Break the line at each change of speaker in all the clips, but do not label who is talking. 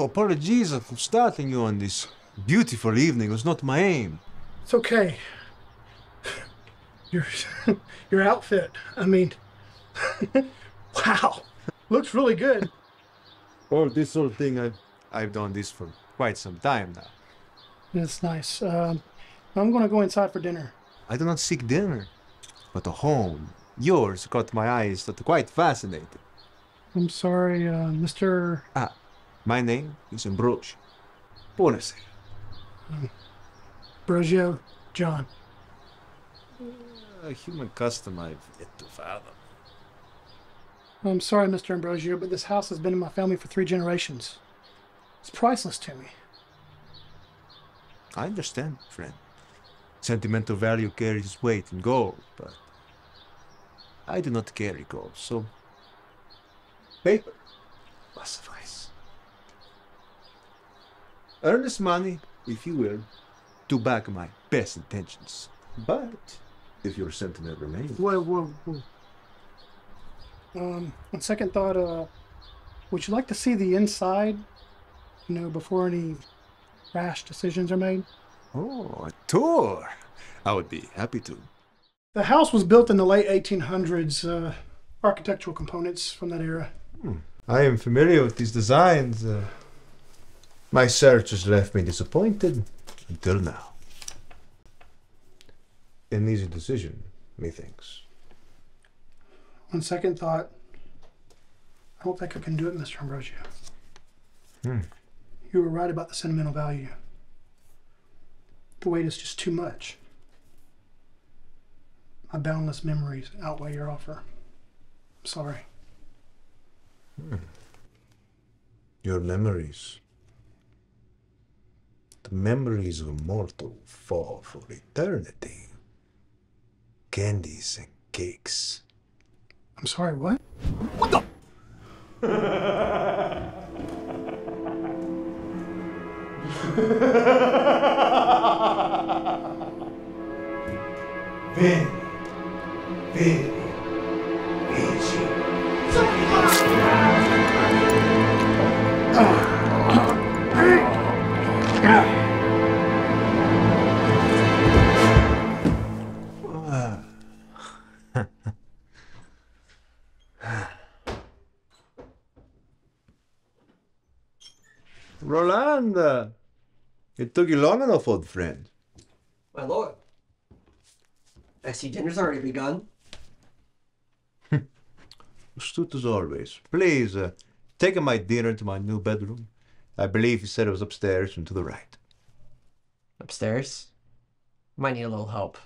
Oh, apologies for starting you on this beautiful evening. It was not my aim.
It's okay. Your, your outfit, I mean, wow, looks really good.
Oh, this whole thing, I've done this for quite some time now.
That's nice. I'm going to go inside for dinner.
I do not seek dinner, but a home. Yours caught my eyes, that quite fascinating.
I'm sorry, Mr.
Ah, my name is Ambrogio. Buonasera.
Ambrogio John.
A human custom I've yet to fathom.
I'm sorry, Mr. Ambrogio, but this house has been in my family for 3 generations. It's priceless to me.
I understand, friend. Sentimental value carries weight in gold, but I do not carry gold, so paper must suffice. Earn this money, if you will, to back my best intentions. But if your sentiment remains...
Whoa. On second thought, would you like to see the inside, before any rash decisions are made?
Oh, a tour! I would be happy to.
The house was built in the late 1800s. Architectural components from that era.
I am familiar with these designs. My search has left me disappointed until now. An easy decision, methinks.
On second thought, I don't think I can do it, Mr. Ambrogio. You were right about the sentimental value. The weight is just too much. My boundless memories outweigh your offer. I'm sorry.
Your memories. The memories of a mortal fall for eternity. Candies and cakes.
I'm sorry, what?
What the? Veni, Rolanda, it took you long enough, old friend.
My lord, I see dinner's already begun.
Astute as always. Please, take my dinner to my new bedroom. I believe you said it was upstairs and to the right.
Upstairs? Might need a little help.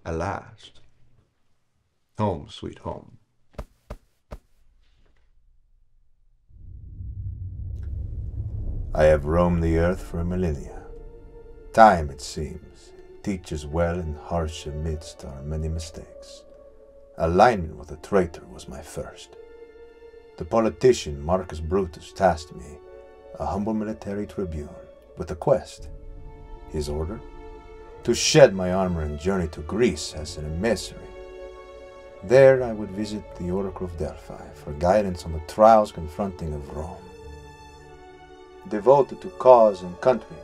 At last. Home, sweet home. I have roamed the earth for a millennia. Time, it seems, teaches well and harsh amidst our many mistakes. Alignment with a traitor was my first. The politician Marcus Brutus tasked me, a humble military tribune, with a quest. His order? To shed my armor and journey to Greece as an emissary. There I would visit the Oracle of Delphi for guidance on the trials confronting of Rome. Devoted to cause and country,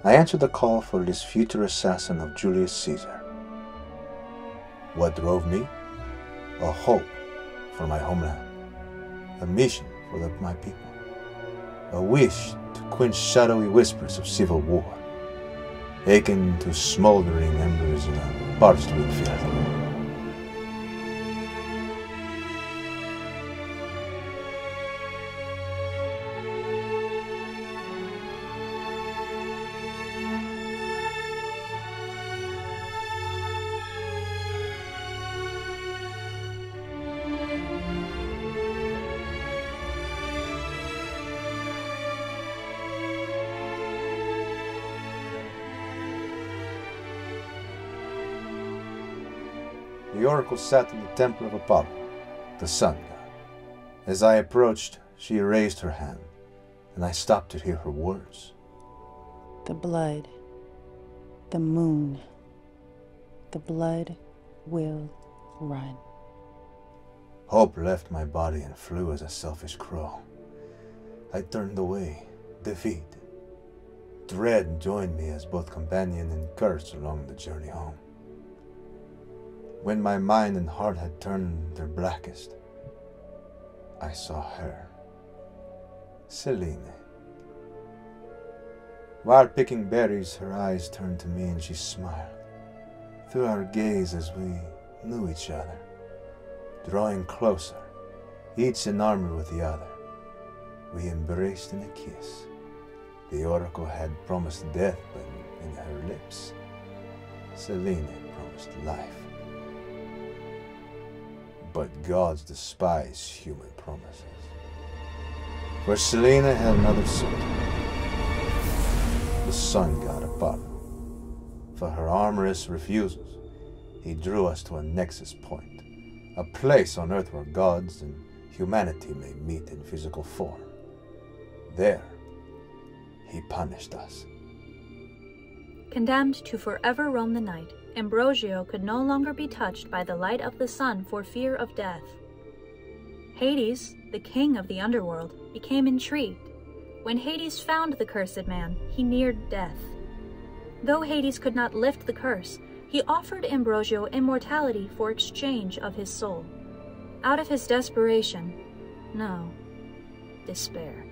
I answered the call for this future assassin of Julius Caesar. What drove me? A hope for my homeland, a mission for my people, a wish to quench shadowy whispers of civil war, akin to smoldering embers in a parched wheat field. The oracle sat in the temple of Apollo, the sun god. As I approached, she raised her hand, and I stopped to hear her words.
The blood, the moon, the blood will run.
Hope left my body and flew as a selfish crow. I turned away, defeated. Dread joined me as both companion and curse along the journey home. When my mind and heart had turned their blackest, I saw her, Selene. While picking berries, her eyes turned to me and she smiled. Through our gaze as we knew each other, drawing closer, each in armor with the other, we embraced in a kiss. The oracle had promised death, but in her lips, Selene promised life. But gods despise human promises. For Selene had another suitor, the sun god Apollo. For her amorous refusals, he drew us to a nexus point, a place on earth where gods and humanity may meet in physical form. There, he punished us.
Condemned to forever roam the night, Ambrogio could no longer be touched by the light of the sun for fear of death. Hades, the king of the underworld, became intrigued. When Hades found the cursed man, he neared death. Though Hades could not lift the curse, he offered Ambrogio immortality for exchange of his soul. Out of his desperation, despair.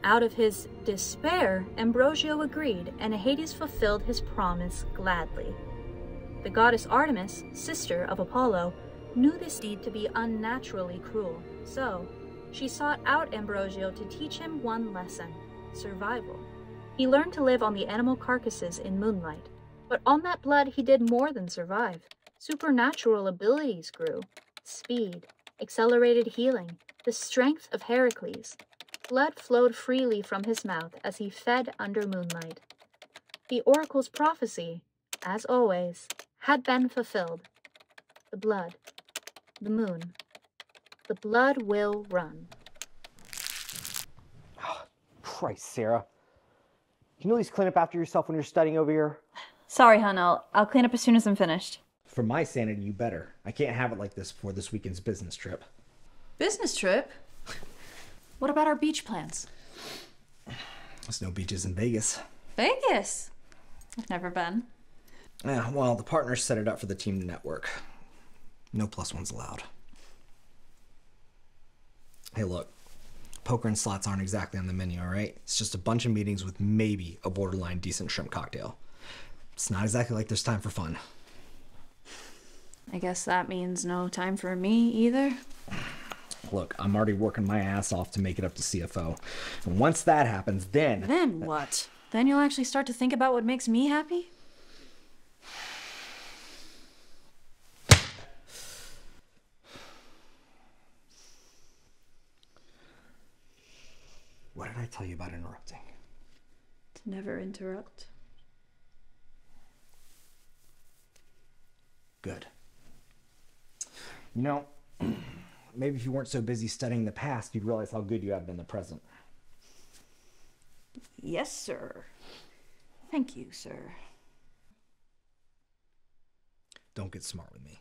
Out of his despair, Ambrogio agreed, and Hades fulfilled his promise gladly. The goddess Artemis, sister of Apollo, knew this deed to be unnaturally cruel, so she sought out Ambrogio to teach him one lesson: survival. He learned to live on the animal carcasses in moonlight, but on that blood he did more than survive. Supernatural abilities grew: speed, accelerated healing, the strength of Heracles. Blood flowed freely from his mouth as he fed under moonlight. The oracle's prophecy, as always, had been fulfilled. The blood, the moon, the blood will run.
Oh, Christ, Sarah. Can you at least clean up after yourself when you're studying over here?
Sorry, hon, I'll clean up as soon as I'm finished.
For my sanity, you better. I can't have it like this before this weekend's business trip.
Business trip? What about our beach plans?
There's no beaches in Vegas.
Vegas? I've never been.
Yeah, well, the partners set it up for the team to network. No plus ones allowed. Hey, look. Poker and slots aren't exactly on the menu, all right? It's just a bunch of meetings with maybe a borderline decent shrimp cocktail. It's not exactly like there's time for fun.
I guess that means no time for me either.
Look, I'm already working my ass off to make it up to CFO. And once that happens, then...
Then what? Then you'll actually start to think about what makes me happy?
What did I tell you about interrupting?
To never interrupt.
Good. You know, maybe if you weren't so busy studying the past, you'd realize how good you have been in the present.
Yes, sir. Thank you, sir.
Don't get smart with me.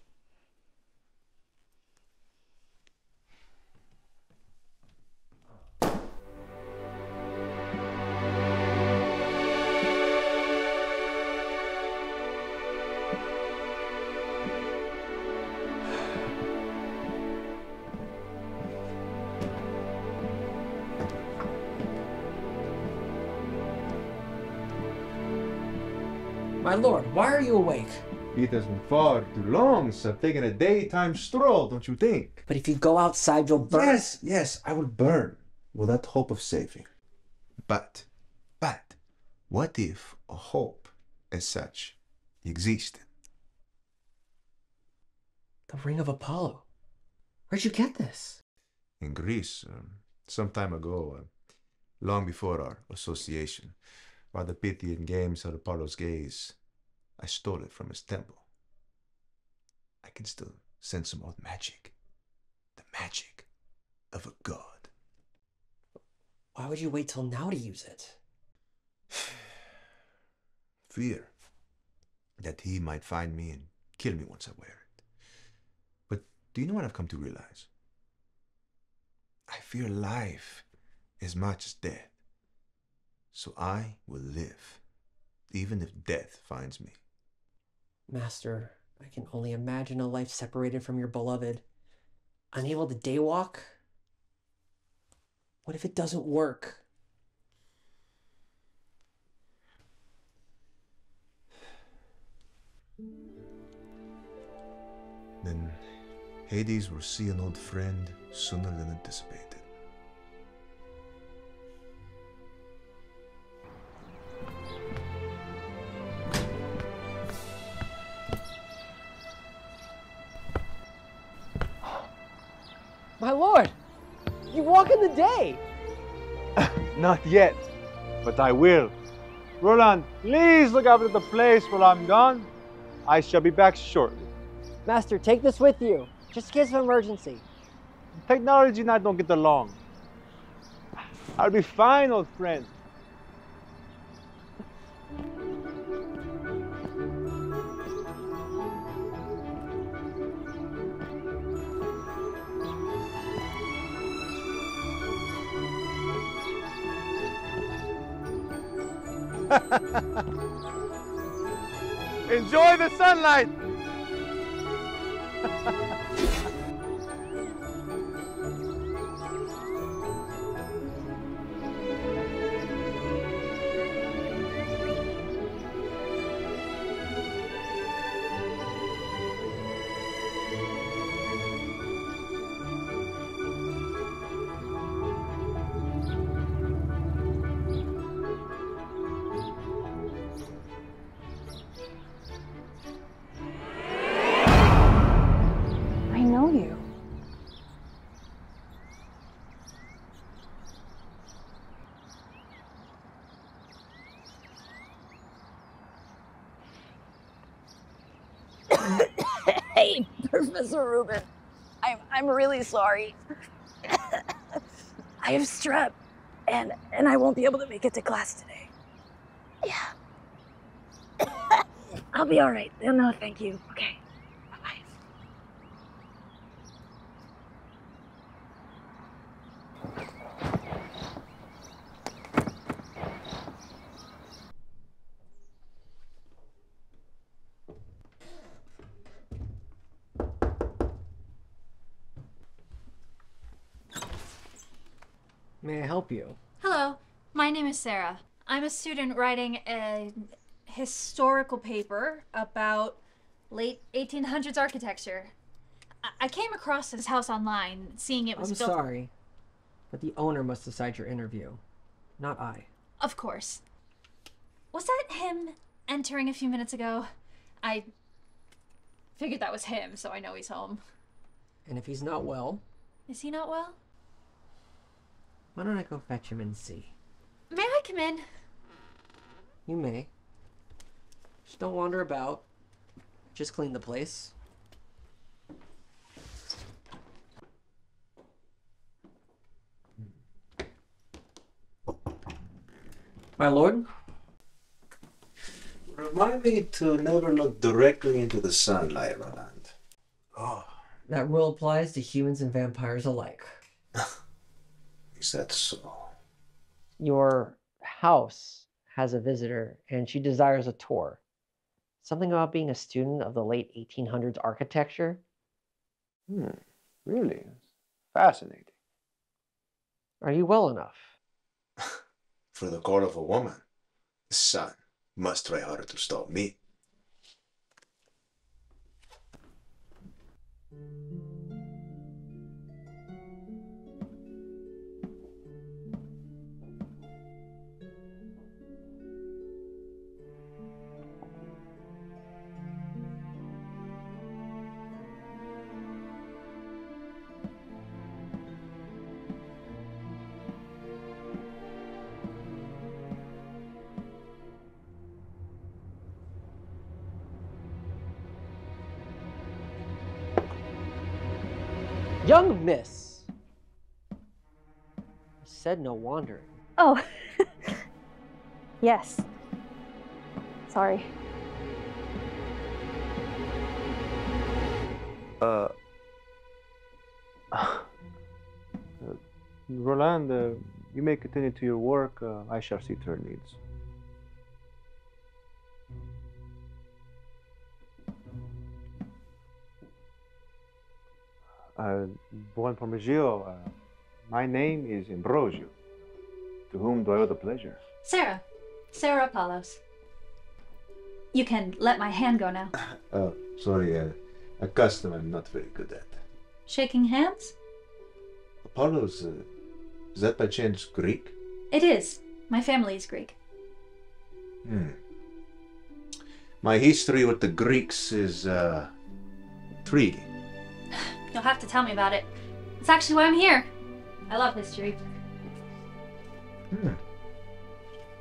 My lord, why are you awake?
It has been far too long since I've taken a daytime stroll, don't you think?
But if you go outside, you'll burn.
Yes, I will burn without hope of saving. But, what if a hope as such existed?
The Ring of Apollo. Where'd you get this?
In Greece, some time ago, long before our association, while the Pythian games had Apollo's gaze, I stole it from his temple. I can still sense some old magic. The magic of a god.
Why would you wait till now to use it?
Fear that he might find me and kill me once I wear it. But do you know what I've come to realize? I fear life as much as death. So I will live, even if death finds me.
Master, I can only imagine a life separated from your beloved. Unable to daywalk? What if it doesn't work?
Then Hades will see an old friend sooner than anticipated.
My lord! You walk in the day!
Not yet, but I will. Roland, please look after the place while I'm gone. I shall be back shortly.
Master, take this with you, just in case of emergency.
Technology and I don't get along. I'll be fine, old friend. Enjoy the sunlight!
I know you.
Hey, Professor Rubin. I'm really sorry. I have strep, and I won't be able to make it to class today. Yeah. I'll be all right. No, thank you. Okay. Bye-bye.
May I help you?
Hello, my name is Sarah. I'm a student writing a historical paper about late 1800s architecture. I came across this house online, seeing it was
I'm
built...
sorry, but the owner must decide your interview, not I.
Of course. Was that him entering a few minutes ago? I figured that was him, so I know he's home.
And if he's not well,
Is he not well?
why don't I go fetch him and see?
May I come in?
You may. Just don't wander about. Just clean the place. My lord?
Remind me to never look directly into the sunlight, Roland. Oh,
That rule applies to humans and vampires alike.
is that so?
Your house has a visitor, and she desires a tour. Something about being a student of the late 1800s architecture?
Really? Fascinating.
Are you well enough?
For the call of a woman, the sun must try harder to stop me.
Young miss! I said no wandering.
Oh. Yes. Sorry.
Roland, You may continue to your work. I shall see to her needs. Buon pomeriggio. My name is Ambrogio. To whom do I owe the pleasure?
Sarah. Sarah Apollos. You can let my hand go now.
Oh, sorry, a custom I'm not very good at.
Shaking hands?
Apollos, is that by chance Greek?
It is. My family is Greek.
My history with the Greeks is, intriguing.
You'll have to tell me about it. It's actually why I'm here. I love history.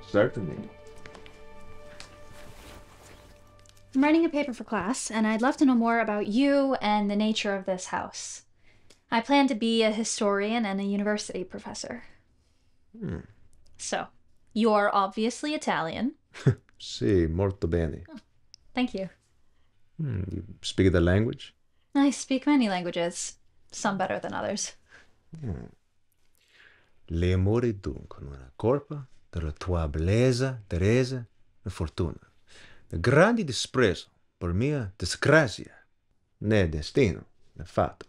Certainly.
I'm writing a paper for class, and I'd love to know more about you and the nature of this house. I plan to be a historian and a university professor. So, you're obviously Italian.
Sì, molto bene.
Oh, thank you.
You speak the language?
I speak many languages, some better than others.
L'amore dunque non è colpa della tua bellezza, Teresa e fortuna. Il grande disprezzo per mia disgrazia, né destino, né fatto.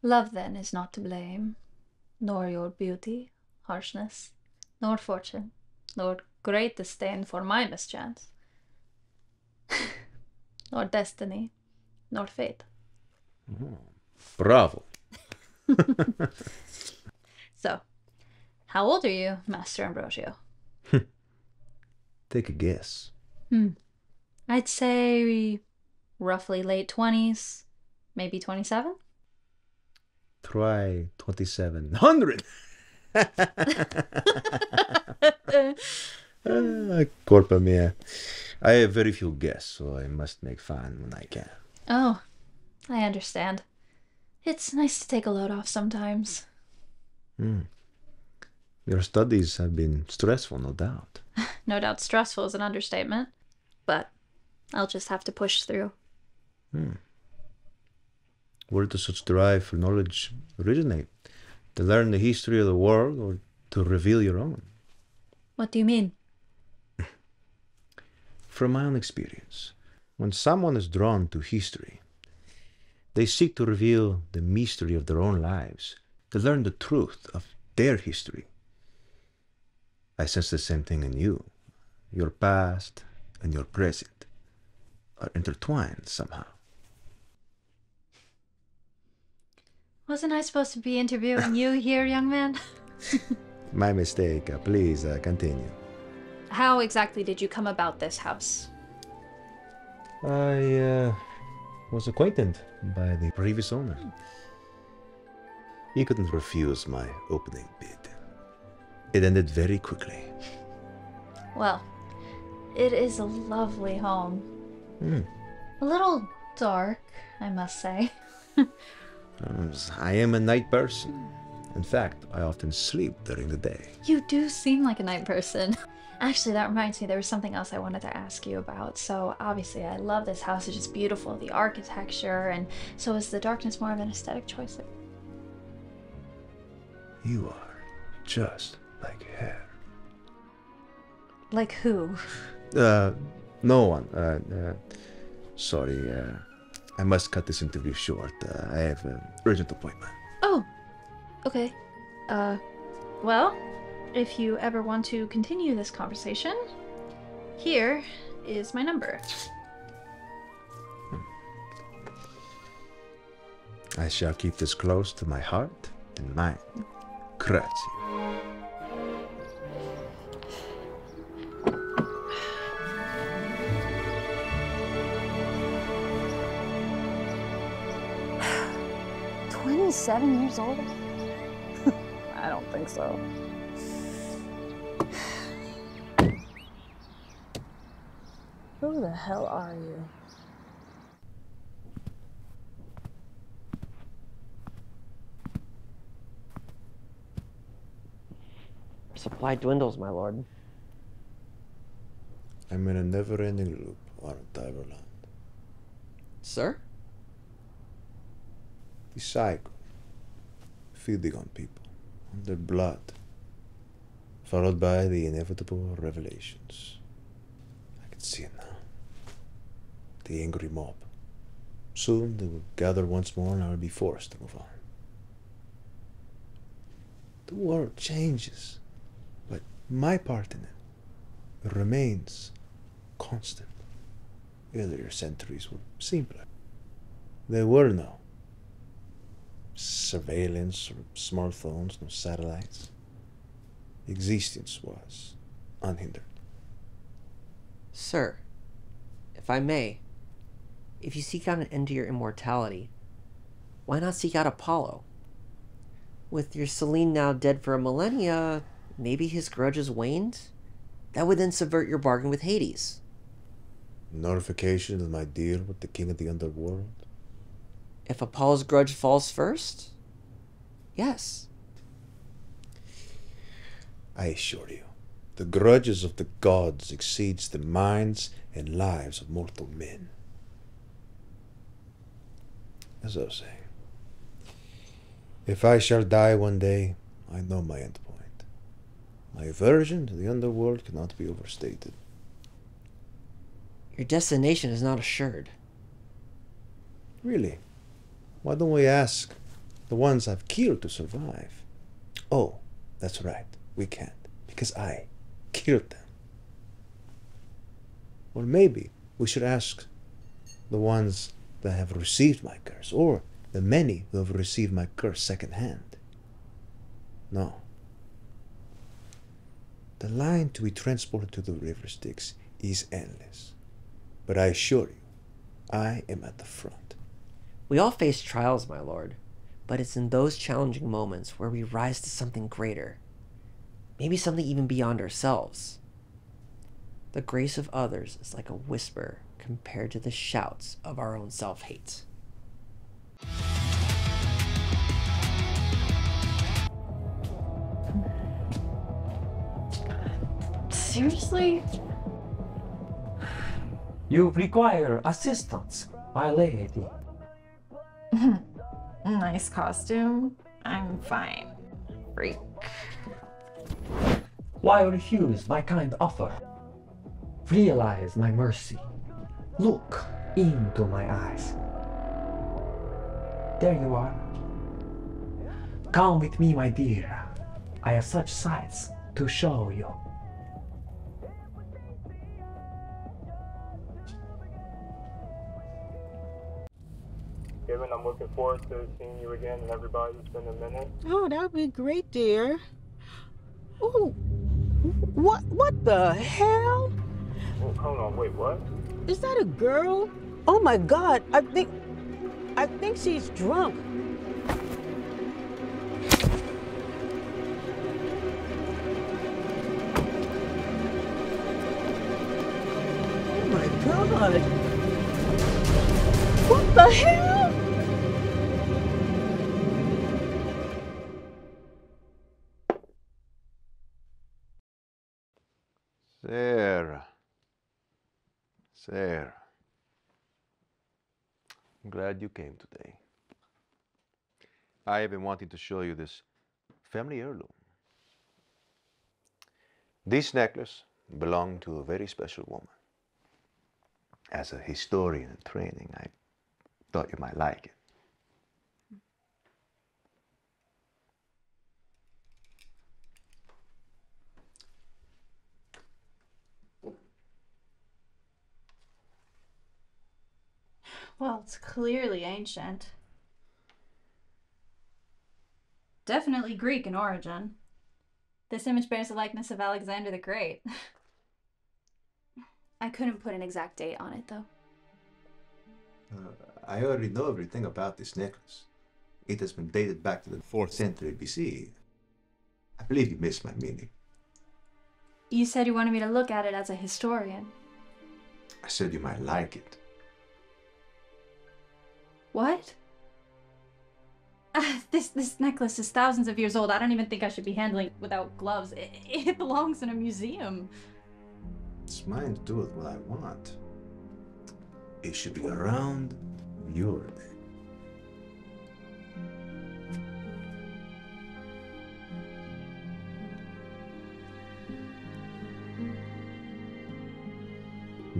Love, then, is not to blame, nor your beauty, harshness, nor fortune, nor great disdain for my mischance, nor destiny, nor fate.
Bravo.
So, how old are you, Master Ambrogio?
Take a guess.
I'd say roughly late 20s, maybe 27?
Try 2700. Colpa mia. I have very few guests, so I must make fun when I can.
Oh, I understand. It's nice to take a load off sometimes.
Your studies have been stressful, no doubt.
No doubt stressful is an understatement, but I'll just have to push through.
Where does such drive for knowledge originate? To learn the history of the world or to reveal your own?
What do you mean?
From my own experience, when someone is drawn to history, they seek to reveal the mystery of their own lives, to learn the truth of their history. I sense the same thing in you. Your past and your present are intertwined somehow.
Wasn't I supposed to be interviewing you here, young man?
My mistake. Please continue.
How exactly did you come about this house?
I was acquainted by the previous owner. He couldn't refuse my opening bid. It ended very quickly.
Well, it is a lovely home. A little dark, I must say.
I am a night person. In fact, I often sleep during the day.
You do seem like a night person. Actually, that reminds me, there was something else I wanted to ask you about. So, obviously, I love this house. It's just beautiful, the architecture, and so is the darkness more of an aesthetic choice?
You are just like her.
Like who?
No one. Sorry, I must cut this interview short. I have an urgent appointment.
Oh, okay. Well, if you ever want to continue this conversation, here is my number.
I shall keep this close to my heart and mind. Grazie.
$27 old? I don't think so. Who the hell are you?
Supply dwindles, my lord.
I'm in a never-ending loop, aren't I, Roland?
Sir?
The cycle. Feeding on people. on their blood, followed by the inevitable revelations. I can see it now. The angry mob. Soon they will gather once more and I will be forced to move on. The world changes, but my part in it remains constant. Earlier centuries were simpler. There were no surveillance or smartphones, no satellites. Existence was unhindered.
Sir, if I may, if you seek out an end to your immortality, why not seek out Apollo? With your Selene now dead for a millennia, maybe his grudge has waned? That would then subvert your bargain with Hades.
Notification of my deal with the king of the underworld?
If Apollo's grudge falls first? Yes.
I assure you, the grudges of the gods exceeds the minds and lives of mortal men. As I was saying, if I shall die one day, I know my end point. My aversion to the underworld cannot be overstated.
Your destination is not assured.
Really? Why don't we ask the ones I've killed to survive? Oh, that's right, we can't, because I killed them. Or maybe we should ask the ones that have received my curse, or the many who have received my curse secondhand. No. The line to be transported to the river Styx is endless. But I assure you, I am at the front.
We all face trials, my lord, but it's in those challenging moments where we rise to something greater. Maybe something even beyond ourselves. The grace of others is like a whisper compared to the shouts of our own self-hate.
Seriously?
You require assistance, my lady.
Nice costume. I'm fine. Freak.
Why refuse my kind offer? Realize my mercy. Look into my eyes. There you are. Come with me, my dear. I have such sights to show you.
Kevin, I'm looking forward to seeing you again and everybody. It's been a minute.
Oh, that would be great, dear. Oh, what the hell?
Oh, hold on, wait, what?
Is that a girl? Oh my God, I think she's drunk. Oh my God. What the hell?
Sarah. I'm glad you came today. I have been wanting to show you this family heirloom. This necklace belonged to a very special woman. As a historian in training, I thought you might like it.
Well, it's clearly ancient. Definitely Greek in origin. This image bears the likeness of Alexander the Great. I couldn't put an exact date on it, though.
I already know everything about this necklace. It has been dated back to the 4th century BC. I believe you missed my meaning.
You said you wanted me to look at it as a historian.
I said you might like it.
What? This necklace is thousands of years old. I don't even think I should be handling it without gloves. It belongs in a museum.
It's mine to do with what I want. It should be around your neck.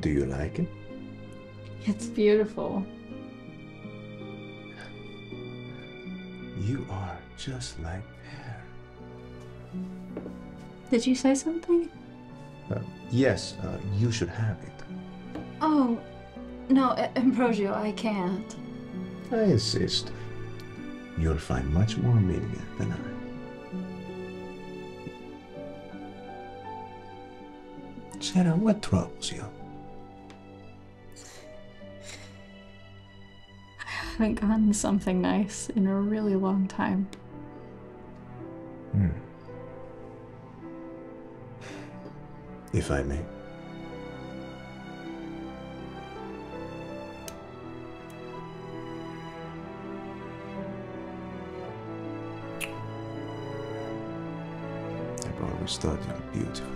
Do you like it?
It's beautiful.
You are just like her.
Did you say something?
Yes, you should have it.
Oh, no, Ambrogio, I can't.
I insist. You'll find much more meaning in it than I. Sarah, what troubles you?
I haven't gotten something nice in a really long time.
If I may. I've always thought you were beautiful.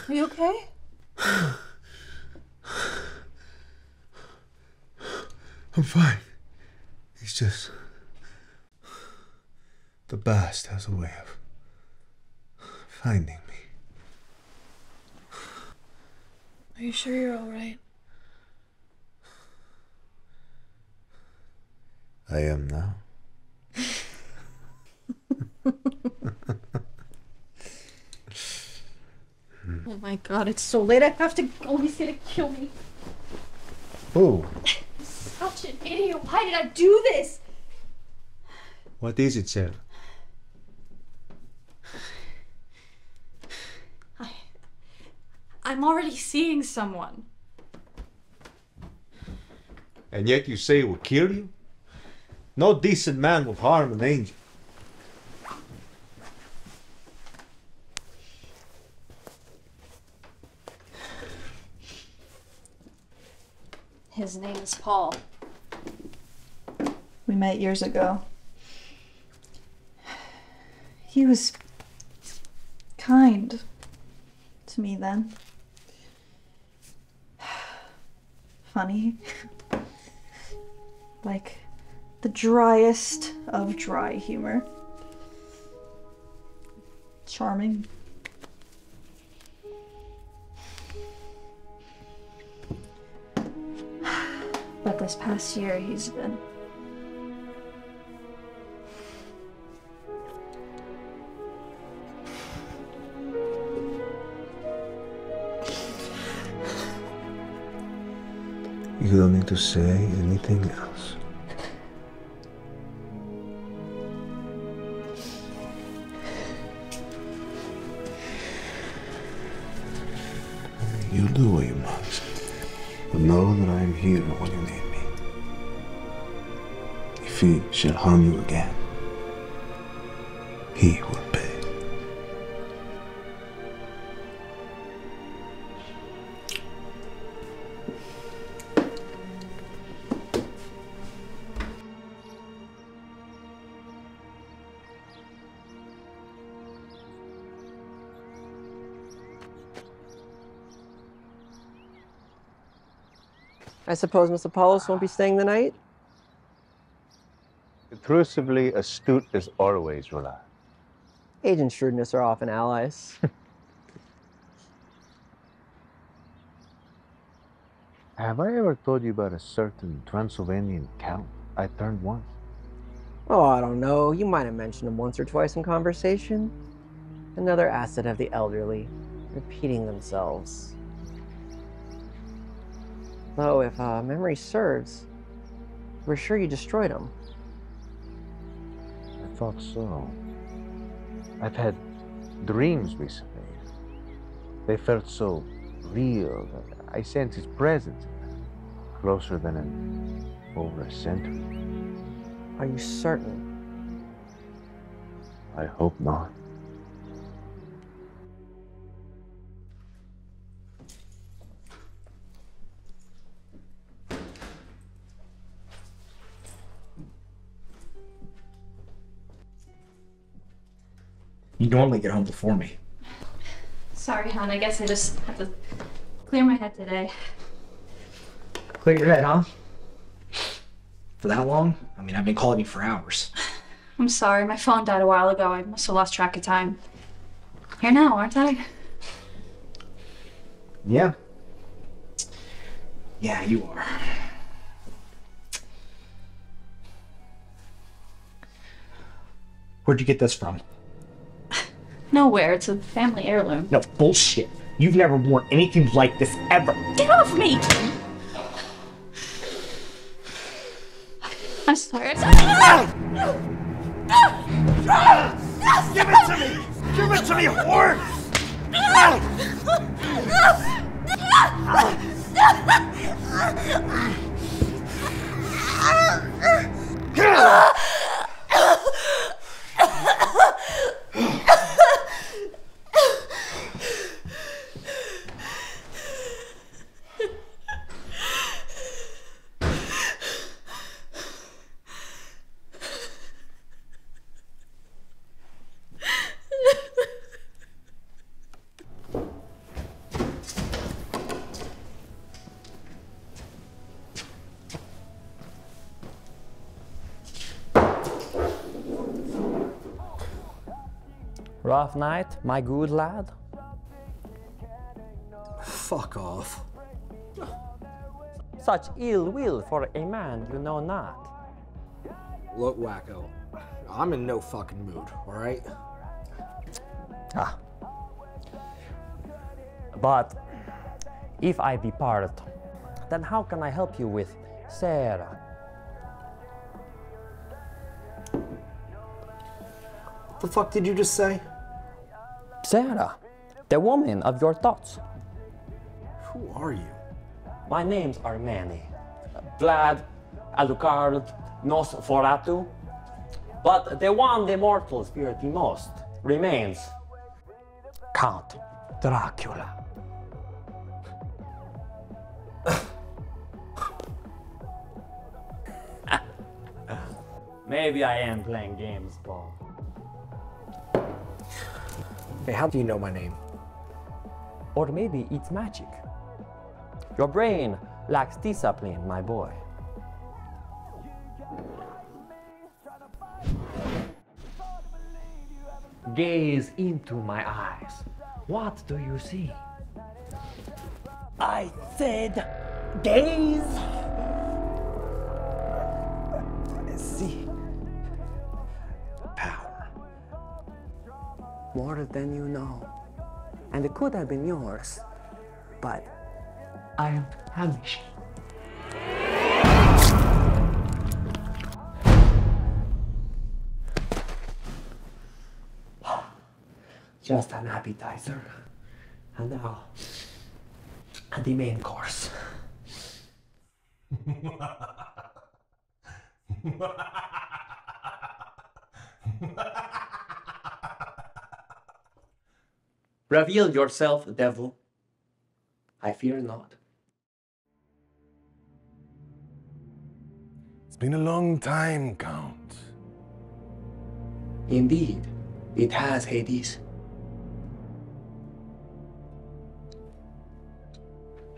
Are you okay?
I'm fine. It's just... the past has a way of finding me.
Are you sure you're alright?
I am now.
Oh my god, it's so late. I have to go. He's gonna kill me.
Oh,
Such an idiot. Why did I do this?
what is it, Sarah?
I'm already seeing someone.
And yet you say it will kill you? No decent man will harm an angel.
His name is Paul.
We met years ago. He was kind to me then. Funny. Like the driest of dry humor. Charming. But this past year he's been...
You don't need to say anything else. You do what you must, but know that I am here when you need me. If he shall harm you again, he will pay.
I suppose Miss Apollos won't be staying the night?
Intrusively astute as always, Roland.
Age and shrewdness are often allies.
Have I ever told you about a certain Transylvanian count I turned once?
Oh, I don't know. You might have mentioned him once or twice in conversation. Another asset of the elderly, repeating themselves. Though, if memory serves, we're sure you destroyed him.
I thought so. I've had dreams recently. They felt so real that I sense his presence closer than in over a century.
Are you certain?
I hope not.
You normally get home before me.
Sorry, hon. I guess I just have to clear my head today.
Clear your head, huh? For that long? I mean, I've been calling you for hours.
I'm sorry. My phone died a while ago. I must have lost track of time. Here now, aren't I?
Yeah. Yeah, you are. Where'd you get this from?
Nowhere. It's a family heirloom.
No, bullshit. You've never worn anything like this ever.
Get off me! I'm sorry.
Give it to me! Give it to me, whore!
Rough night, my good lad?
Fuck off.
Such ill will for a man you know not.
Look, wacko. I'm in no fucking mood, alright?
Ah. But if I depart, then how can I help you with Sarah?
What the fuck did you just say?
Sarah, the woman of your thoughts.
Who are you?
My names are many. Vlad, Alucard, Nosferatu. But the one the mortals fear the most remains Count Dracula. Maybe I am playing games, Paul.
Hey, how do you know my name?
Or maybe it's magic. Your brain lacks discipline, my boy. Gaze into my eyes. What do you see? I said, gaze!
I see.
Power. More than you know. And it could have been yours, but I am Hamish. Just an appetizer. And now, the main course. Reveal yourself, devil. I fear not.
It's been a long time, Count.
Indeed, it has, Hades.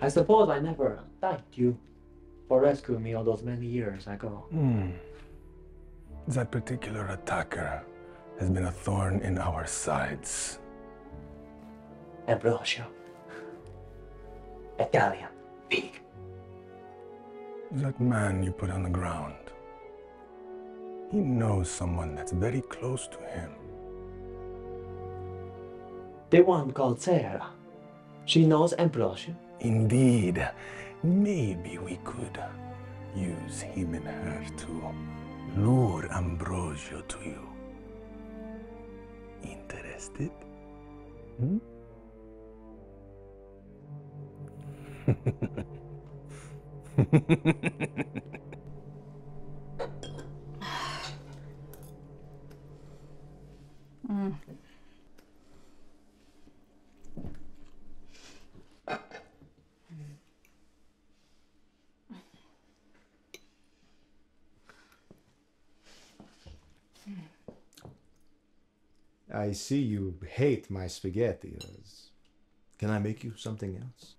I suppose I never thanked you. for rescuing me all those many years ago.
That particular attacker has been a thorn in our sides.
Ambrogio. Italian. Big.
That man you put on the ground, he knows someone that's very close to him.
The one called Sarah. She knows Ambrogio.
Indeed. Maybe we could use him and her to lure Ambrogio to you. Interested?
I see you hate my spaghetti. Can I make you something else?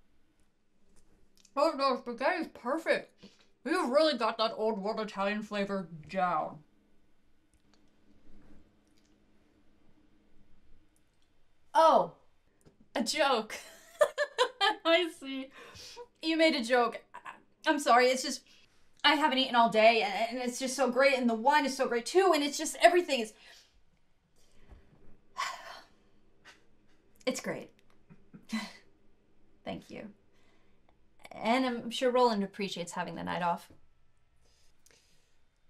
Oh no, spaghetti's perfect. You've really got that old world Italian flavor down. Oh, a joke. I see. You made a joke. I'm sorry, it's just, I haven't eaten all day, and it's just so great, and the wine is so great too, and it's just, everything is... It's great. Thank you. And I'm sure Roland appreciates having the night off.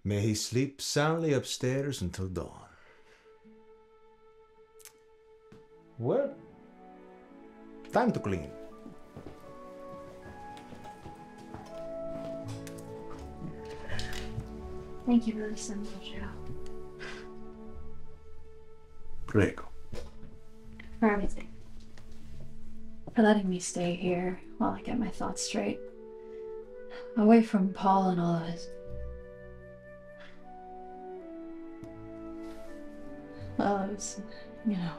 May he sleep soundly upstairs until dawn. Well, time to clean.
Thank you for the simple show.
Prego.
For everything. For letting me stay here while I get my thoughts straight. Away from Paul and all of his... Well, I was,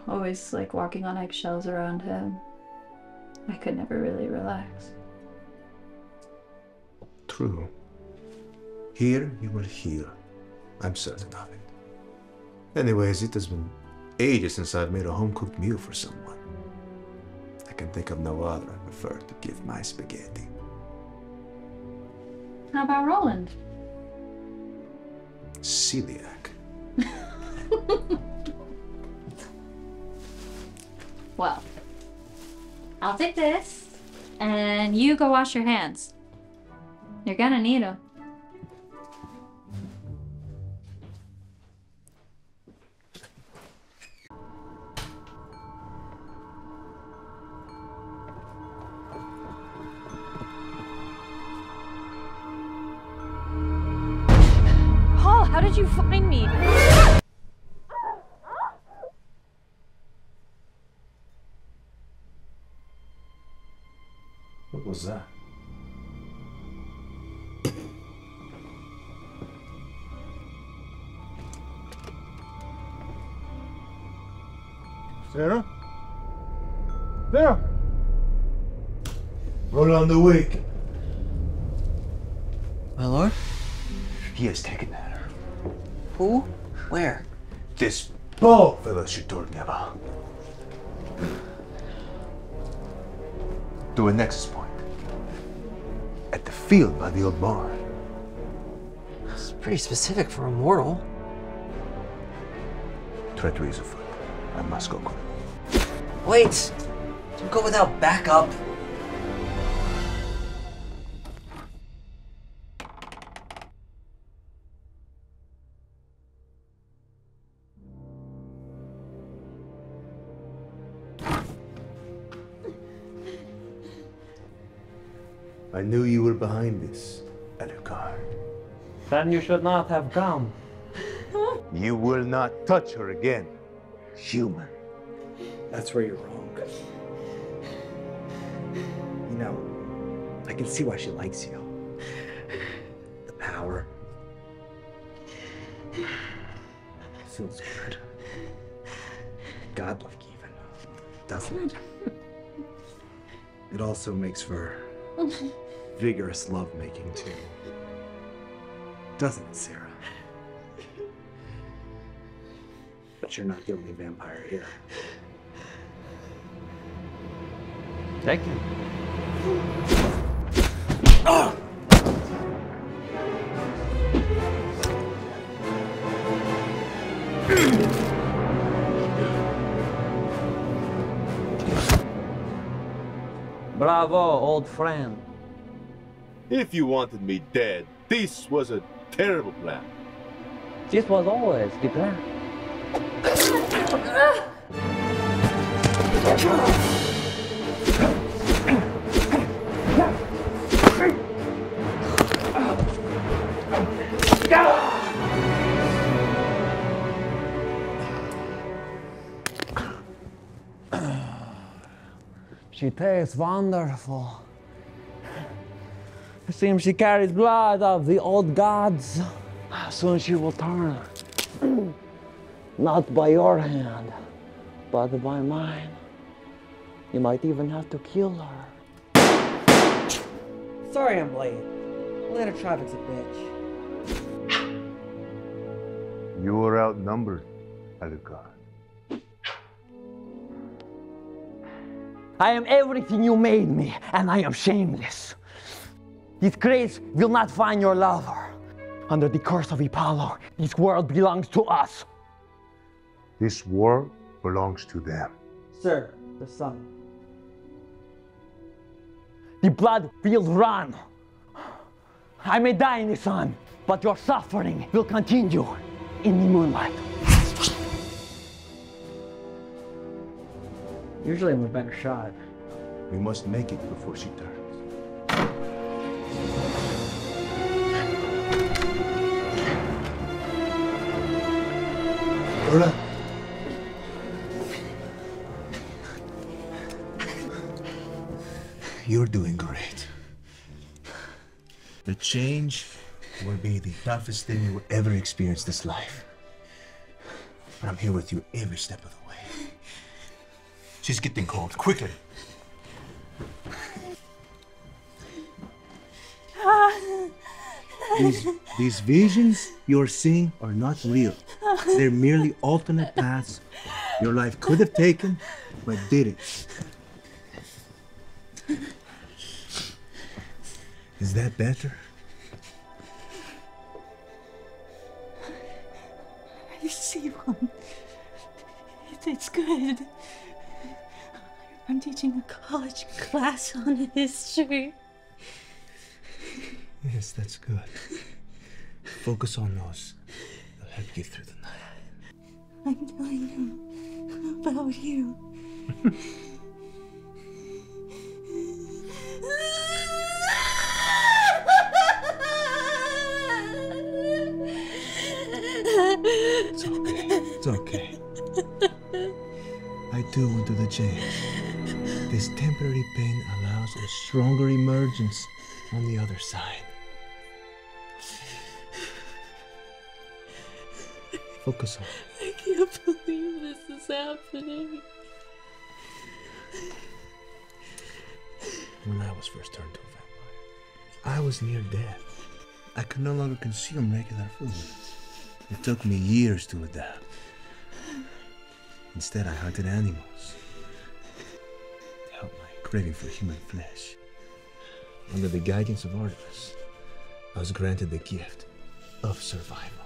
always like walking on eggshells around him. I could never really relax.
True. Here you will heal. I'm certain of it. Anyways, it has been ages since I've made a home-cooked meal for someone. I can think of no other I prefer to give my spaghetti.
How about Roland?
Celiac.
Well, I'll take this, and you go wash your hands. You're gonna need them. Paul, how did you find me?
What was that?
Sarah? Sarah!
Roland awake.
My lord?
He has taken her.
Who? Where?
This bald fellow she told me about. To a nexus point. At the field by the old barn.
It's pretty specific for a mortal.
Treachery is afoot. I must go quick.
Wait! Don't go without backup.
I knew you were behind this, Alucard.
Then you should not have come.
You will not touch her again, human.
That's where you're wrong. I can see why she likes you. The power. Feels good. Godlike even, doesn't it? It also makes for vigorous lovemaking too. Doesn't it, Sarah? But you're not the only vampire here.
Thank you. Bravo, old friend.
If you wanted me dead, this was a terrible plan.
This was always the plan. She tastes wonderful. It seems she carries blood of the old gods. Soon she will turn. Not by your hand, but by mine. You might even have to kill her.
Sorry I'm late. Atlanta traffic's a bitch.
You were outnumbered, Gianlucca.
I am everything you made me, and I am shameless. This grace will not find your lover. Under the curse of Apollo, this world belongs to us.
This world belongs to them.
Sir, the sun. The blood will run. I may die in the sun, but your suffering will continue in the moonlight.
Usually I'm a better shot.
We must make it before she turns. Hola. You're doing great. The change will be the toughest thing you will ever experience this life. But I'm here with you every step of the way. She's getting cold. Quickly. These visions you're seeing are not real. They're merely alternate paths your life could have taken, but didn't. Is that better?
I see one. It's good. I'm teaching a college class on history.
Yes, that's good. Focus on those. They'll help you through the night.
I'm telling him about you.
It's okay. It's okay. I too went through the change. This temporary pain allows a stronger emergence on the other side. Focus on it.
I can't believe this is happening.
When I was first turned to a vampire, I was near death. I could no longer consume regular food. It took me years to adapt. Instead, I hunted animals to help my craving for human flesh. Under the guidance of Artemis, I was granted the gift of survival.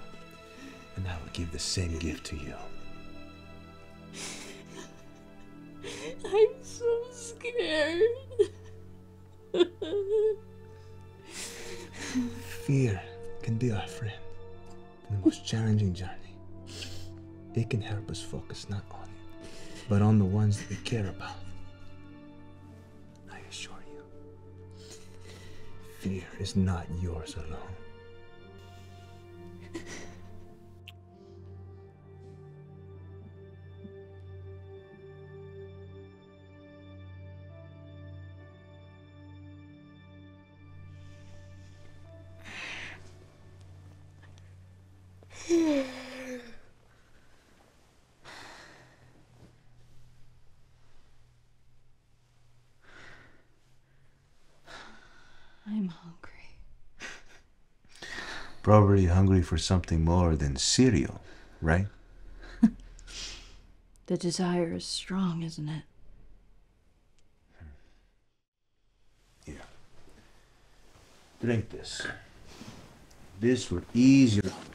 And I will give the same gift to you.
I'm so scared.
Fear can be our friend in the most challenging journey. It can help us focus not on it, but on the ones that we care about. I assure you, fear is not yours alone.
I'm
Probably hungry for something more than cereal, right?
The desire is strong, isn't it?
Here. Drink this. This will ease your hunger.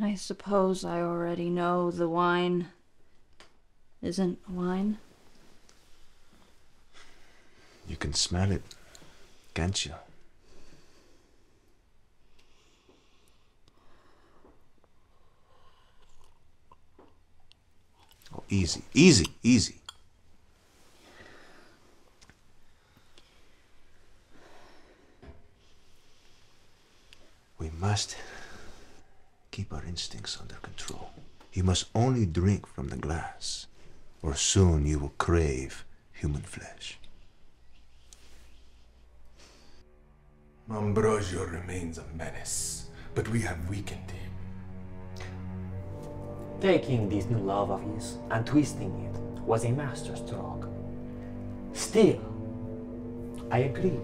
I suppose I already know the wine isn't wine.
You can smell it, can't you? Oh, easy, easy, easy. We must keep our instincts under control. You must only drink from the glass, or soon you will crave human flesh.
Ambrogio remains a menace, but we have weakened him.
Taking this new love of his and twisting it was a masterstroke. Still, I agree.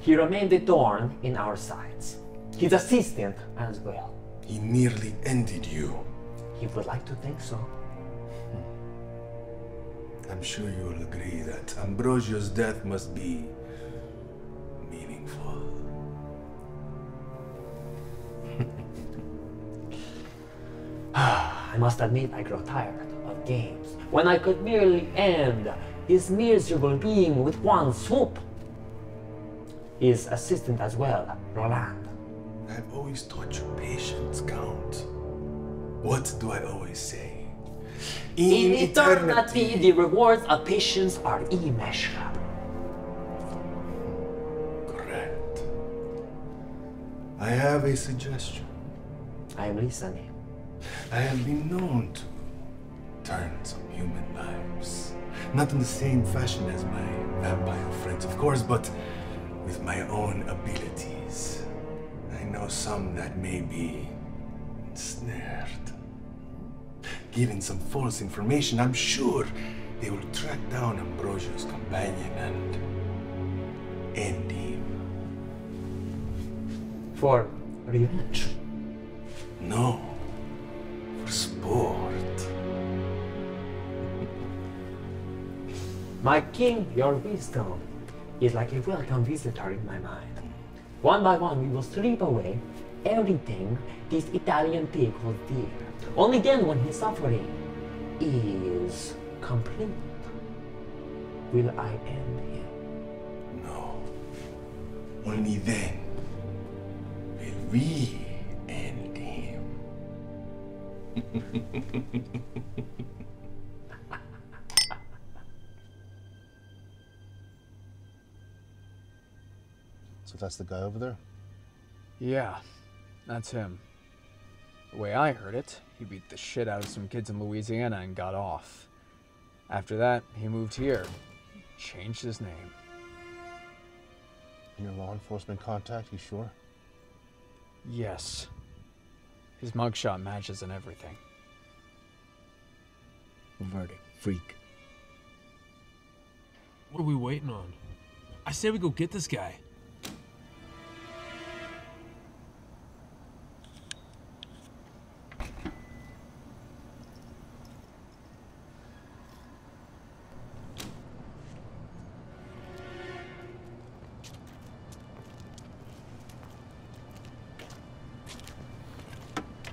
He remained a thorn in our sides. His assistant as well.
He nearly ended you.
He would like to think so.
I'm sure you will agree that Ambrogio's death must be meaningful.
I must admit I grow tired of games when I could merely end his miserable being with one swoop. His assistant as well, Roland.
I've always taught you patience, Count. What do I always say?
In eternity, the rewards of patience are immeasurable.
Correct. I have a suggestion.
I am listening.
I have been known to turn some human lives. Not in the same fashion as my vampire friends, of course, but with my own abilities. I know some that may be ensnared. Given some false information, I'm sure they will track down Ambrogio's companion and end him.
For revenge?
No, for sport.
My king, your wisdom is like a welcome visitor in my mind. One by one, we will strip away everything this Italian pig holds dear. Only then, when his suffering is complete, will I end him.
No. Only then will we end him.
So that's the guy over there?
Yeah, that's him. The way I heard it, he beat the shit out of some kids in Louisiana and got off. After that, he moved here, changed his name.
Your law enforcement contact, you sure?
Yes. His mugshot matches and everything.
Verdict, freak.
What are we waiting on? I say we go get this guy.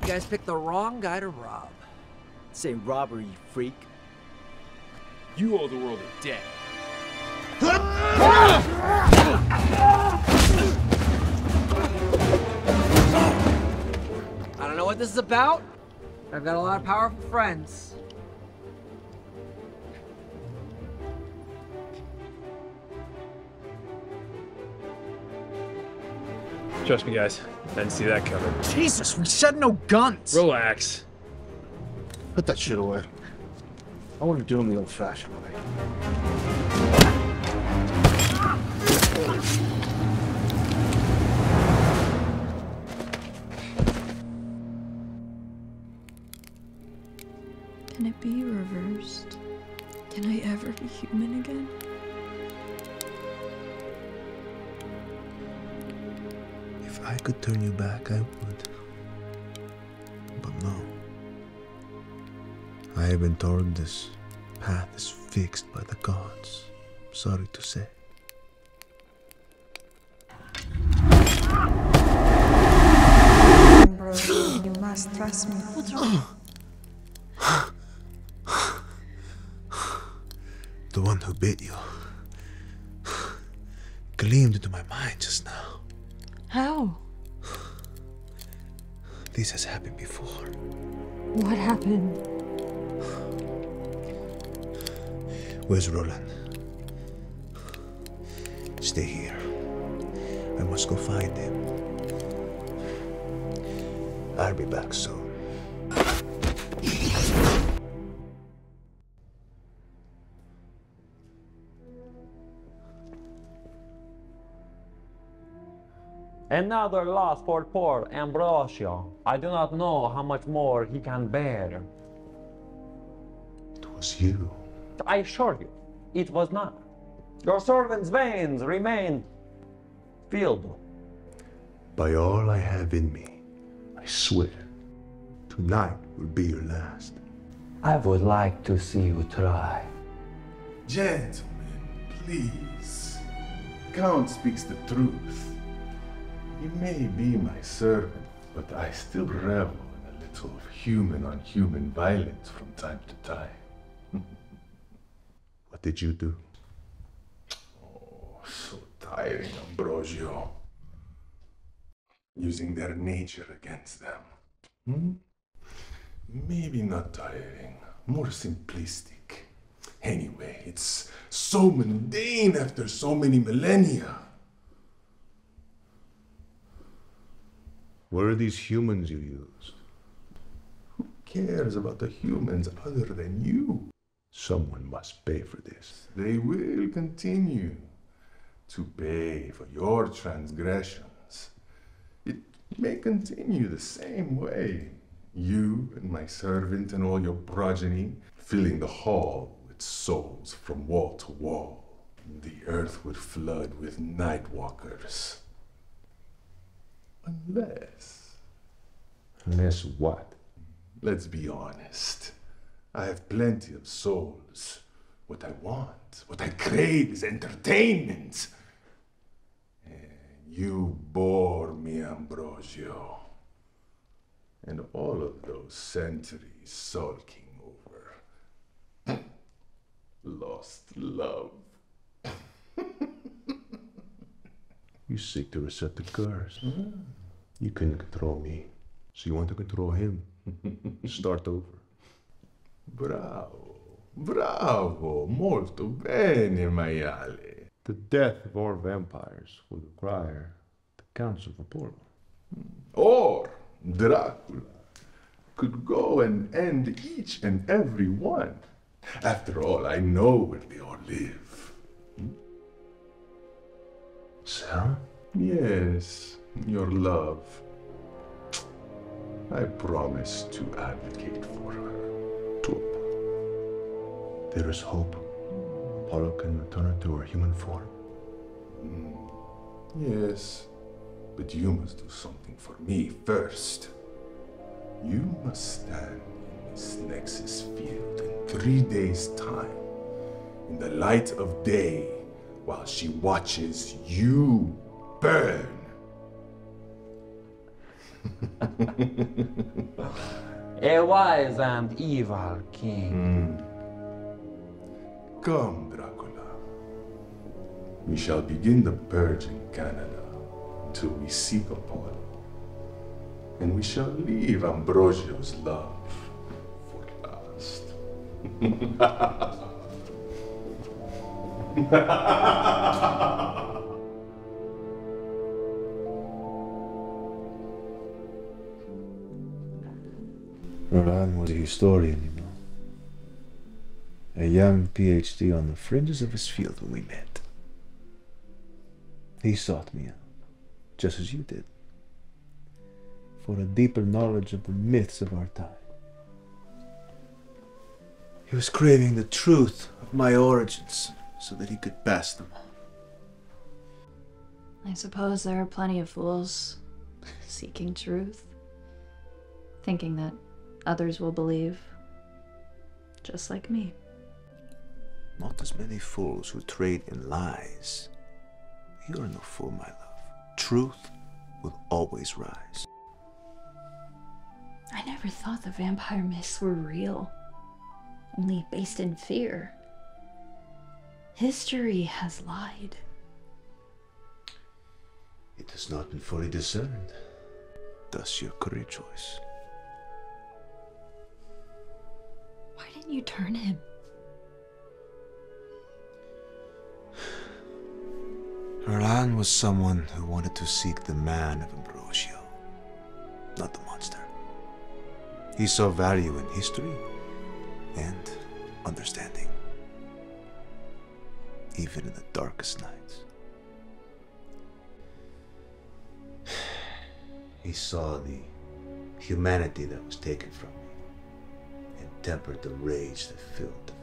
You guys picked the wrong guy to rob.
Say robbery, you freak.
You owe the world a debt.
I don't know what this is about. I've got a lot of powerful friends.
Trust me, guys. I didn't see that coming.
Jesus, we said no guns!
Relax.
Put that shit away. I want to do him the old-fashioned way.
Can it be reversed?
Can I ever be human again?
If I could turn you back, I would. But no. I have been told this path is fixed by the gods. Sorry to say.
Ambrogio, you must trust me. What's wrong?
The one who bit you gleamed into my mind just now.
How?
This has happened before.
What happened?
Where's Roland? Stay here. I must go find him. I'll be back soon.
Another loss for poor Ambrogio. I do not know how much more he can bear.
It was you.
I assure you, it was not. Your servant's veins remained filled.
By all I have in me, I swear, tonight will be your last.
I would like to see you try.
Gentlemen, please. Count speaks the truth. You may be my servant, but I still revel in a little human on human violence from time to time.
What did you do?
Oh, so tiring, Ambrogio. Using their nature against them. Maybe not tiring, more simplistic. Anyway, it's so mundane after so many millennia.
Where are these humans you used?
Who cares about the humans other than you?
Someone must pay for this.
They will continue to pay for your transgressions. It may continue the same way. You and my servant and all your progeny filling the hall with souls from wall to wall. The earth would flood with night walkers.
Unless what?
Let's be honest. I have plenty of souls. What I want, what I crave is entertainment. And you bore me, Ambrogio. And all of those centuries sulking over lost love.
You seek to reset the curse. You couldn't control me, so you want to control him. Start over.
Bravo, bravo, molto bene, maiale.
The death of all vampires would require the Council of Apollo.
Or Dracula could go and end each and every one. After all, I know where they all live.
Sarah?
Yes, your love. I promise to advocate for her.
There is hope. Apollo can return her to her human form.
Yes, but you must do something for me first. You must stand in this Nexus field in 3 days' time, in the light of day, while she watches you burn.
A wise and evil king.
Come, Dracula. We shall begin the purge in Canada until we seek Apollo. And we shall leave Ambrogio's love for last.
Roland was a historian, you know. A young PhD on the fringes of his field when we met. He sought me out, just as you did, for a deeper knowledge of the myths of our time. He was craving the truth of my origins so that he could pass them on.
I suppose there are plenty of fools seeking truth, thinking that others will believe, just like me.
Not as many fools who trade in lies. You are no fool, my love. Truth will always rise.
I never thought the vampire myths were real, only based in fear. History has lied.
It has not been fully discerned. Thus your career choice.
Why didn't you turn him?
Roland was someone who wanted to seek the man of Ambrogio, not the monster. He saw value in history and understanding, even in the darkest nights. He saw the humanity that was taken from me and tempered the rage that filled them.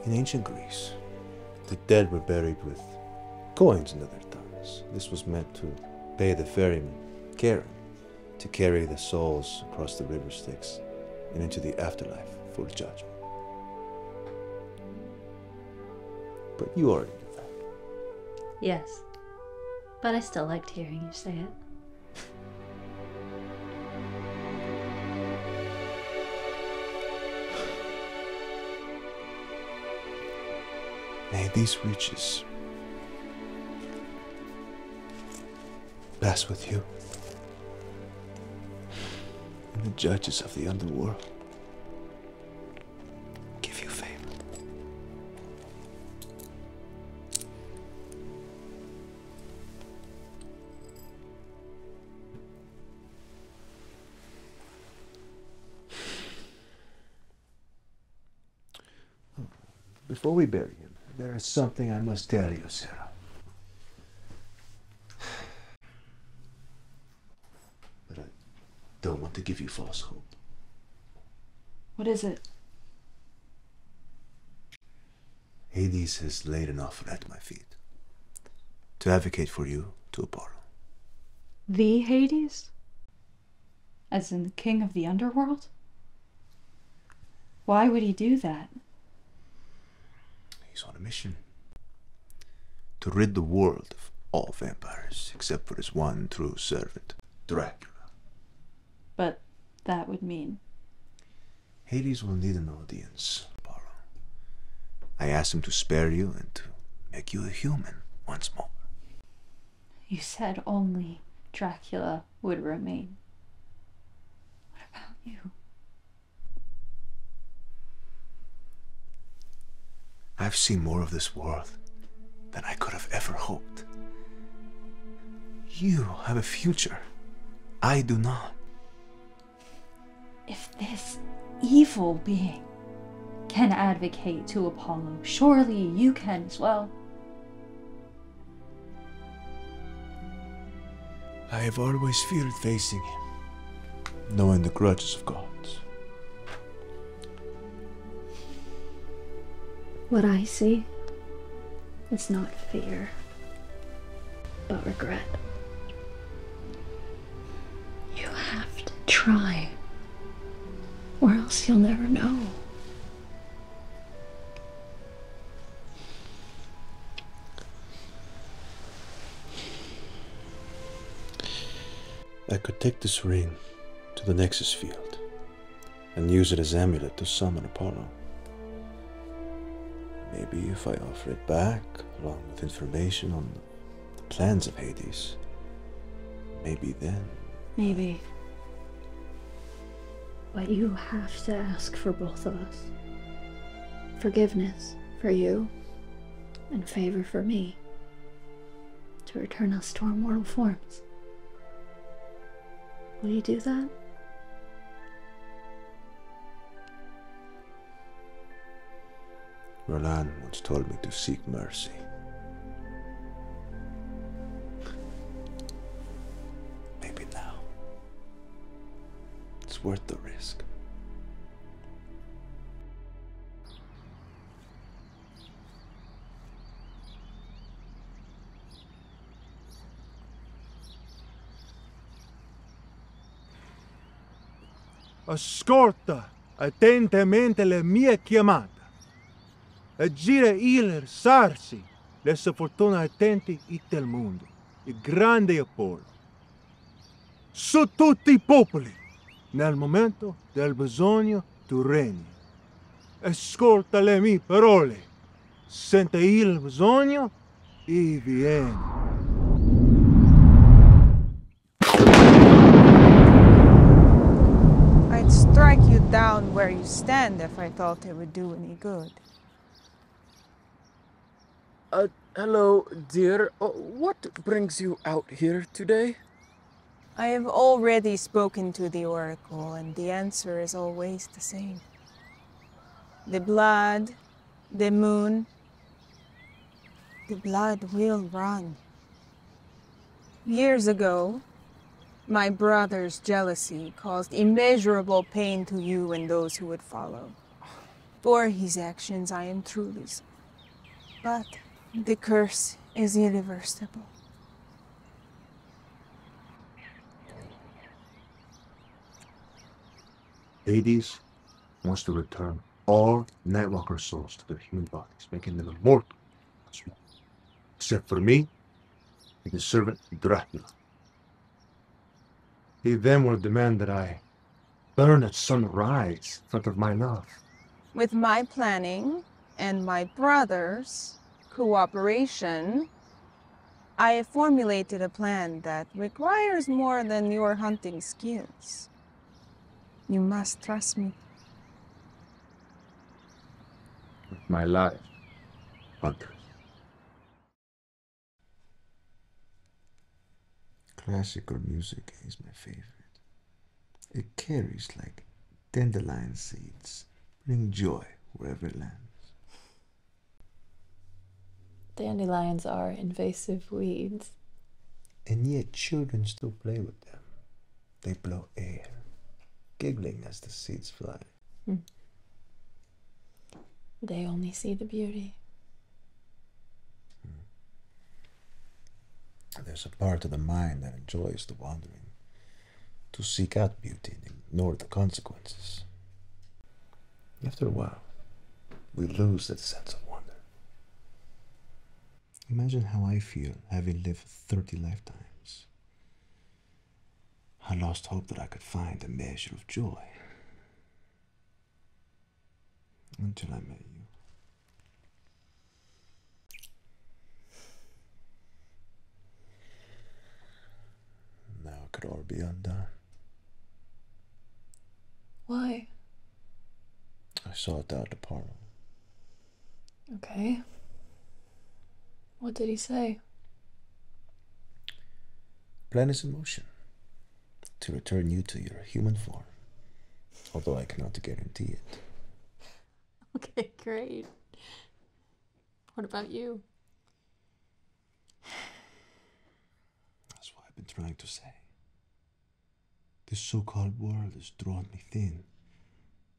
In ancient Greece, the dead were buried with coins in other tongues. This was meant to pay the ferryman, Karen, to carry the souls across the river Styx and into the afterlife for judgment. But you already knew that.
Yes, but I still liked hearing you say it.
May these riches pass with you and the judges of the underworld give you favor. Before we bury him, there is something I must tell you, Sarah. But I don't want to give you false hope.
What is it?
Hades has laid an offer at my feet to advocate for you to Apollo.
The Hades? As in the king of the underworld? Why would he do that?
He's on a mission to rid the world of all vampires except for his one true servant, Dracula.
But that would mean...
Hades will need an audience, Apollo. I asked him to spare you and to make you a human once more.
You said only Dracula would remain. What about you?
I've seen more of this world than I could have ever hoped. You have a future. I do not.
If this evil being can advocate to Apollo, surely you can as well.
I have always feared facing him, knowing the grudges of gods.
What I see is not fear, but regret. You have to try, or else you'll never know.
I could take this ring to the Nexus field and use it as amulet to summon Apollo. Maybe if I offer it back, along with information on the plans of Hades, maybe then...
Maybe. But you have to ask for both of us. Forgiveness for you, and favor for me, to return us to our mortal forms. Will you do that?
Roland once told me to seek mercy. Maybe now. It's worth the risk.
Ascolta attentamente la mia chiamata. Agire il sarsi, le fortuna attenti del mondo, il grande Apollo. Su tutti i popoli, nel momento del bisogno tu regni. Ascolta le mie parole, sente il bisogno e vieni.
I'd strike you down where you stand if I thought it would do any good.
Hello, dear. What brings you out here today?
I have already spoken to the Oracle, and the answer is always the same. The blood, the moon, the blood will run. Years ago, my brother's jealousy caused immeasurable pain to you and those who would follow. For his actions, I am truly sorry. But the curse is irreversible.
Hades wants to return all Nightwalker souls to their human bodies, making them immortal. Except for me and his servant Dracula. He then will demand that I burn at sunrise in front of my love.
With my planning and my brother's cooperation, I have formulated a plan that requires more than your hunting skills. You must trust me.
With my life, Hunter. Classical music is my favorite. It carries like dandelion seeds, bring joy wherever it lands.
Dandelions are invasive weeds.
And yet children still play with them. They blow air, giggling as the seeds fly.
They only see the beauty.
There's a part of the mind that enjoys the wandering, to seek out beauty and ignore the consequences. After a while, we lose that sense of wonder. Imagine how I feel having lived 30 lifetimes. I lost hope that I could find a measure of joy. Until I met you. Now it could all be undone.
Why?
I saw it out the parlor.
Okay. What did he say?
Plan is in motion to return you to your human form, although I cannot guarantee it.
Okay, great. What about you?
That's what I've been trying to say. This so-called world has drawn me thin.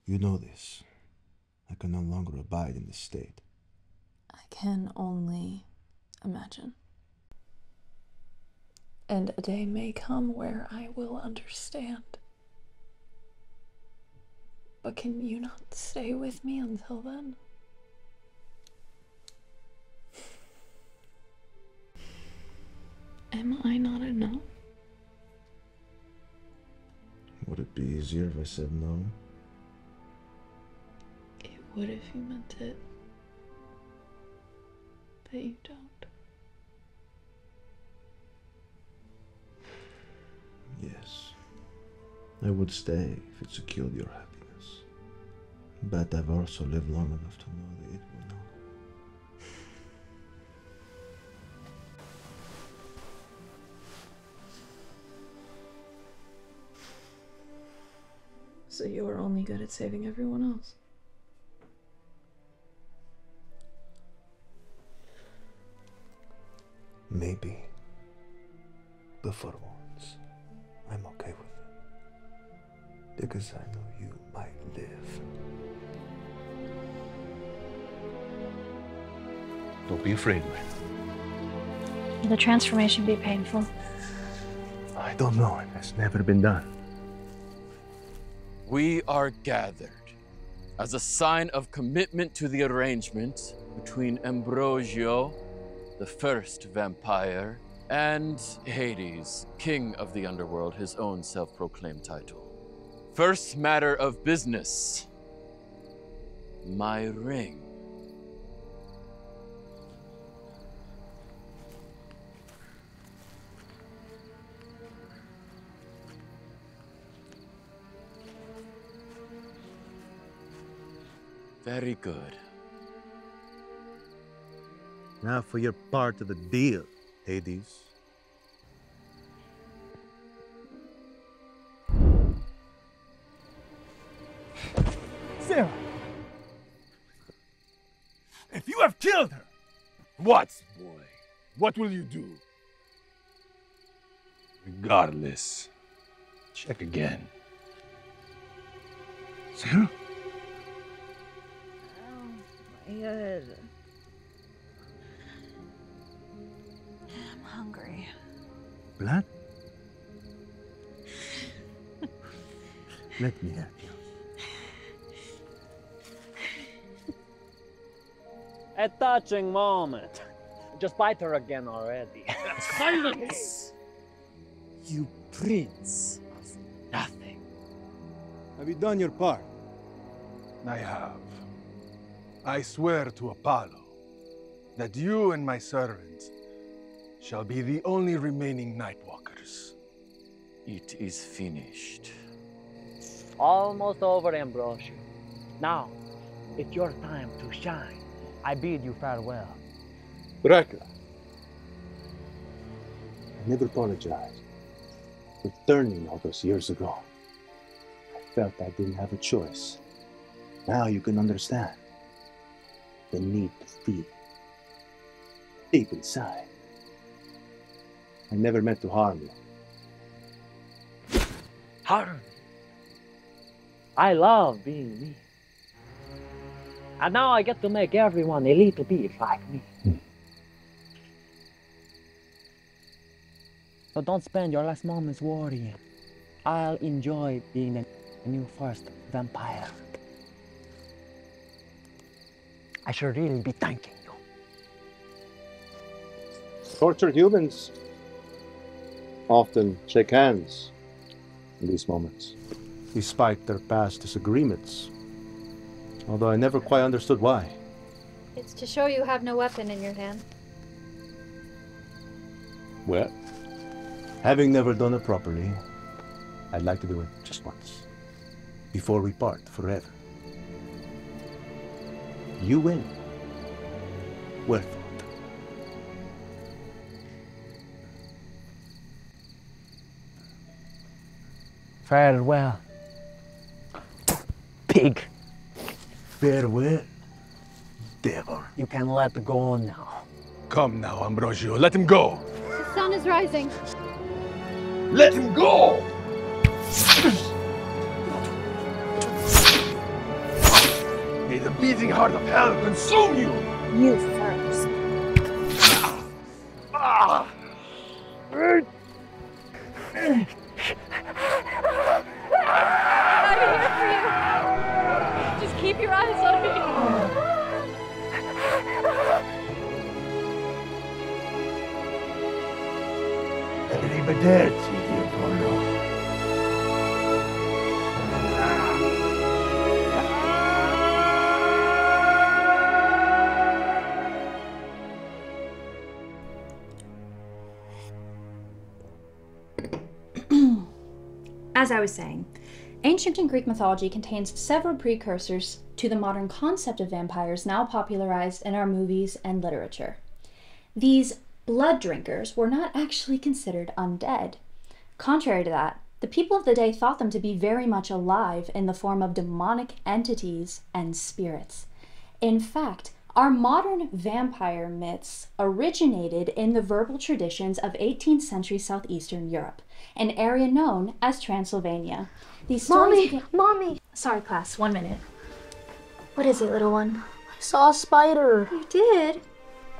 You know this. I can no longer abide in this state.
I can only imagine. And a day may come where I will understand. But can you not stay with me until then? Am I not enough?
Would it be easier if I said no?
It would if you meant it. But you don't.
Yes. I would stay if it secured your happiness. But I've also lived long enough to know that it will not.
So you're only good at saving everyone else?
Maybe. But for once, I'm okay with it. Because I know you might live.
Don't be afraid, man.
Will the transformation be painful?
I don't know. It has never been done.
We are gathered as a sign of commitment to the arrangement between Ambrogio, the first vampire, and Hades, king of the underworld, his own self-proclaimed title. First matter of business. My ring. Very good.
Now for your part of the deal, Hades.
Sarah! If you have killed her, what, boy? What will you do? Regardless, check again. Sarah?
My head. I'm hungry.
Blood? Let me help you.
A touching moment. Just bite her again already.
Silence!
You prince of nothing.
Have you done your part? I have. I swear to Apollo that you and my servants shall be the only remaining Nightwalkers.
It is finished.
Almost over, Ambrogio. Now, it's your time to shine. I bid you farewell.
Dracula. I never apologized for turning all those years ago. I felt I didn't have a choice. Now you can understand the need to feel. Deep inside. I never meant to harm you.
Harm me. I love being me. And now I get to make everyone a little bit like me. So don't spend your last moments worrying. I'll enjoy being the new first vampire. I should really be thanking you.
Tortured humans often shake hands in these moments, despite their past disagreements. Although I never quite understood why.
It's to show you have no weapon in your hand.
Well, having never done it properly, I'd like to do it just once, before we part forever. You win. Well thought.
Farewell, pig.
Farewell, devil.
You can let go now.
Come now, Ambrogio, let him go!
The sun is rising.
Let him go! May the beating heart of hell consume you!
You first.
Ah!
I'm here for you. Just keep your eyes on me.
Arrivederci, dear Apollo.
As I was saying, ancient and Greek mythology contains several precursors to the modern concept of vampires now popularized in our movies and literature. These blood drinkers were not actually considered undead. Contrary to that, the people of the day thought them to be very much alive in the form of demonic entities and spirits. In fact,
Our modern vampire myths originated in the verbal traditions of 18th century southeastern Europe, an area known as Transylvania. These stories
Mommy!
Sorry, class, 1 minute.
What is it, little one? I saw a spider.
You did?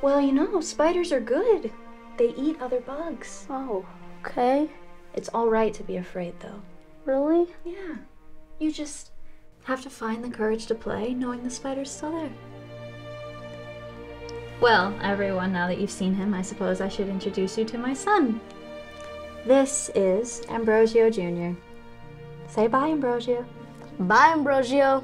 Well, you know, spiders are good. They eat other bugs.
Oh, okay.
It's all right to be afraid, though.
Really?
Yeah. You just have to find the courage to play knowing the spider's still there. Well, everyone, now that you've seen him, I suppose I should introduce you to my son. This is Ambrogio Jr. Say bye, Ambrogio.
Bye, Ambrogio.